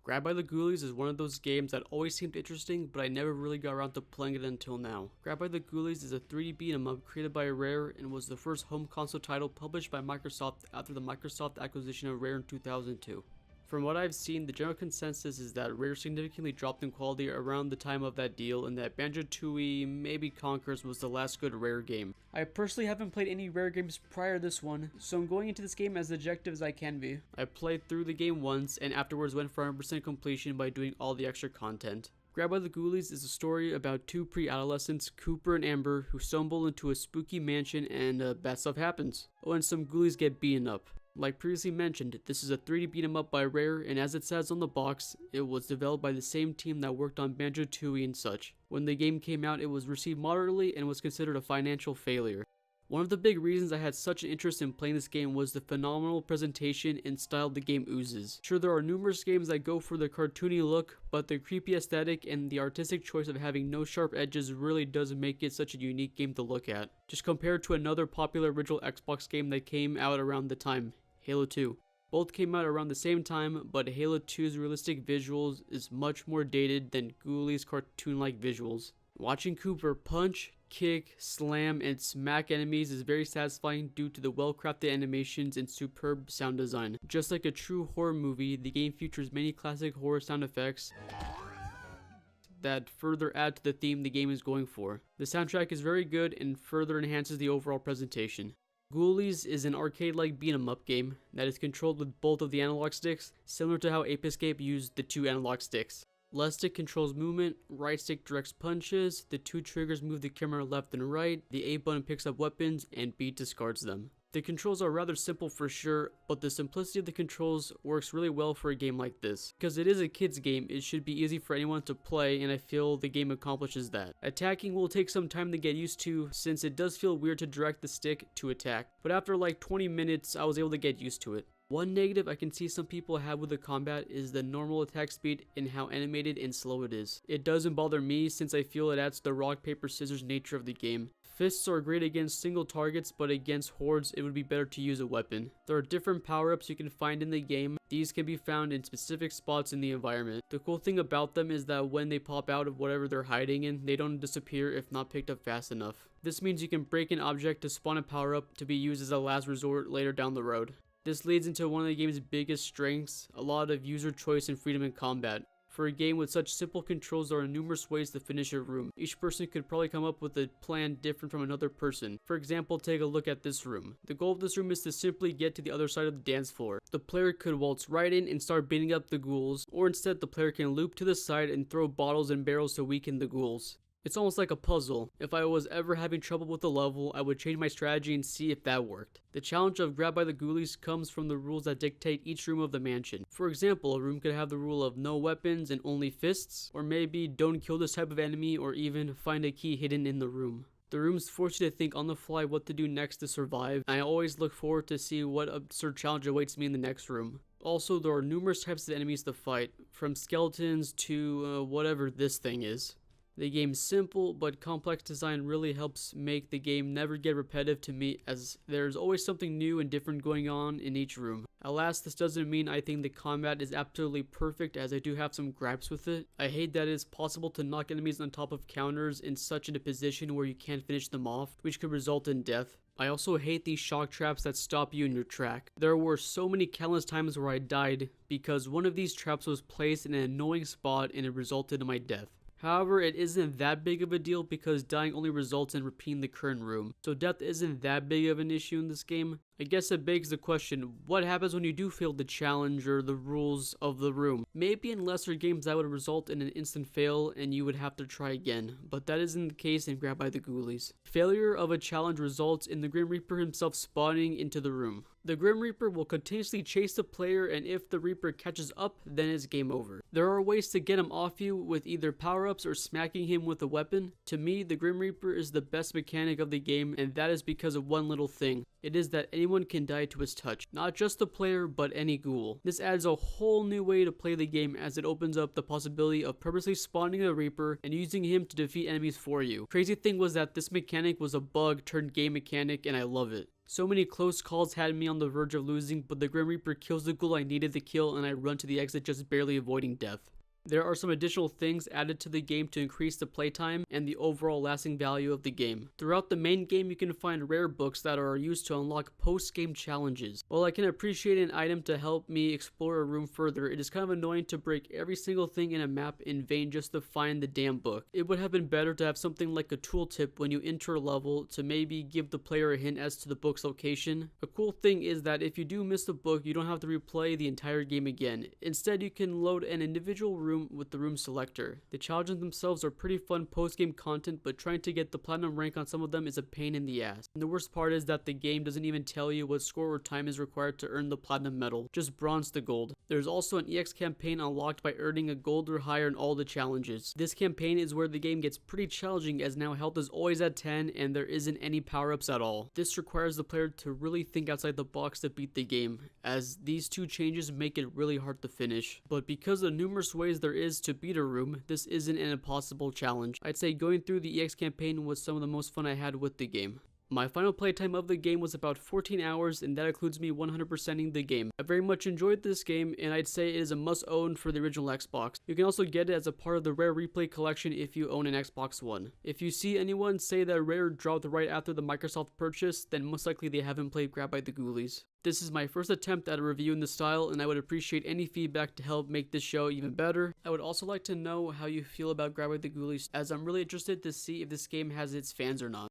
Grabbed by the Ghoulies is one of those games that always seemed interesting, but I never really got around to playing it until now. Grabbed by the Ghoulies is a 3D beat 'em up created by Rare and was the first home console title published by Microsoft after the Microsoft acquisition of Rare in 2002. From what I've seen, the general consensus is that Rare significantly dropped in quality around the time of that deal, and that Banjo-Tooie Maybe Conquers was the last good Rare game. I personally haven't played any Rare games prior to this one, so I'm going into this game as objective as I can be. I played through the game once, and afterwards went for 100% completion by doing all the extra content. Grabbed by the Ghoulies is a story about two pre-adolescents, Cooper and Amber, who stumble into a spooky mansion and bad stuff happens. Oh, and some ghoulies get beaten up. Like previously mentioned, this is a 3D beat 'em up by Rare, and as it says on the box, it was developed by the same team that worked on Banjo-Tooie and such. When the game came out, it was received moderately and was considered a financial failure. One of the big reasons I had such an interest in playing this game was the phenomenal presentation and style the game oozes. Sure, there are numerous games that go for the cartoony look, but the creepy aesthetic and the artistic choice of having no sharp edges really does make it such a unique game to look at. Just compared to another popular original Xbox game that came out around the time, Halo 2. Both came out around the same time, but Halo 2's realistic visuals is much more dated than Ghoulies' cartoon-like visuals. Watching Cooper punch, kick, slam, and smack enemies is very satisfying due to the well-crafted animations and superb sound design. Just like a true horror movie, the game features many classic horror sound effects that further add to the theme the game is going for. The soundtrack is very good and further enhances the overall presentation. Ghoulies is an arcade-like beat 'em up game that is controlled with both of the analog sticks, similar to how Ape Escape used the two analog sticks. Left stick controls movement, right stick directs punches, the two triggers move the camera left and right, the A button picks up weapons, and B discards them. The controls are rather simple for sure, but the simplicity of the controls works really well for a game like this. Because it is a kid's game, it should be easy for anyone to play, and I feel the game accomplishes that. Attacking will take some time to get used to, since it does feel weird to direct the stick to attack, but after like 20 minutes I was able to get used to it. One negative I can see some people have with the combat is the normal attack speed and how animated and slow it is. It doesn't bother me since I feel it adds to the rock, paper, scissors nature of the game. Fists are great against single targets, but against hordes it would be better to use a weapon. There are different power-ups you can find in the game. These can be found in specific spots in the environment. The cool thing about them is that when they pop out of whatever they're hiding in, they don't disappear if not picked up fast enough. This means you can break an object to spawn a power-up to be used as a last resort later down the road. This leads into one of the game's biggest strengths, a lot of user choice and freedom in combat. For a game with such simple controls, there are numerous ways to finish a room. Each person could probably come up with a plan different from another person. For example, take a look at this room. The goal of this room is to simply get to the other side of the dance floor. The player could waltz right in and start beating up the ghouls, or instead the player can loop to the side and throw bottles and barrels to weaken the ghouls. It's almost like a puzzle. If I was ever having trouble with the level, I would change my strategy and see if that worked. The challenge of Grabbed by the Ghoulies comes from the rules that dictate each room of the mansion. For example, a room could have the rule of no weapons and only fists, or maybe don't kill this type of enemy, or even find a key hidden in the room. The rooms force you to think on the fly what to do next to survive, and I always look forward to see what absurd challenge awaits me in the next room. Also, there are numerous types of enemies to fight, from skeletons to whatever this thing is. The game's simple but complex design really helps make the game never get repetitive to me, as there's always something new and different going on in each room. Alas, this doesn't mean I think the combat is absolutely perfect, as I do have some gripes with it. I hate that it's possible to knock enemies on top of counters in such a position where you can't finish them off, which could result in death. I also hate these shock traps that stop you in your track. There were so many countless times where I died because one of these traps was placed in an annoying spot and it resulted in my death. However, it isn't that big of a deal because dying only results in repeating the current room, so death isn't that big of an issue in this game. I guess it begs the question, what happens when you do fail the challenge or the rules of the room? Maybe in lesser games that would result in an instant fail and you would have to try again, but that isn't the case in Grabbed by the Ghoulies. Failure of a challenge results in the Grim Reaper himself spawning into the room. The Grim Reaper will continuously chase the player, and if the Reaper catches up, then it's game over. There are ways to get him off you with either power-ups or smacking him with a weapon. To me, the Grim Reaper is the best mechanic of the game, and that is because of one little thing. It is that anyone can die to his touch. Not just the player, but any ghoul. This adds a whole new way to play the game, as it opens up the possibility of purposely spawning a Reaper and using him to defeat enemies for you. Crazy thing was that this mechanic was a bug turned game mechanic, and I love it. So many close calls had me on the verge of losing, but the Grim Reaper kills the ghoul I needed to kill and I run to the exit just barely avoiding death. There are some additional things added to the game to increase the playtime and the overall lasting value of the game. Throughout the main game, you can find rare books that are used to unlock post-game challenges. While I can appreciate an item to help me explore a room further, it is kind of annoying to break every single thing in a map in vain just to find the damn book. It would have been better to have something like a tooltip when you enter a level to maybe give the player a hint as to the book's location. A cool thing is that if you do miss the book, you don't have to replay the entire game again. Instead, you can load an individual room with the room selector. The challenges themselves are pretty fun post-game content, but trying to get the platinum rank on some of them is a pain in the ass. And the worst part is that the game doesn't even tell you what score or time is required to earn the platinum medal, just bronze to gold. There's also an EX campaign unlocked by earning a gold or higher in all the challenges. This campaign is where the game gets pretty challenging, as now health is always at 10 and there isn't any power-ups at all. This requires the player to really think outside the box to beat the game, as these two changes make it really hard to finish. But because of the numerous ways there is to beat a room, this isn't an impossible challenge. I'd say going through the EX campaign was some of the most fun I had with the game. My final playtime of the game was about 14 hours, and that includes me 100%ing the game. I very much enjoyed this game, and I'd say it is a must-own for the original Xbox. You can also get it as a part of the Rare Replay collection if you own an Xbox One. If you see anyone say that Rare dropped right after the Microsoft purchase, then most likely they haven't played Grabbed by the Ghoulies. This is my first attempt at a review in this style, and I would appreciate any feedback to help make this show even better. I would also like to know how you feel about Grabbed by the Ghoulies, as I'm really interested to see if this game has its fans or not.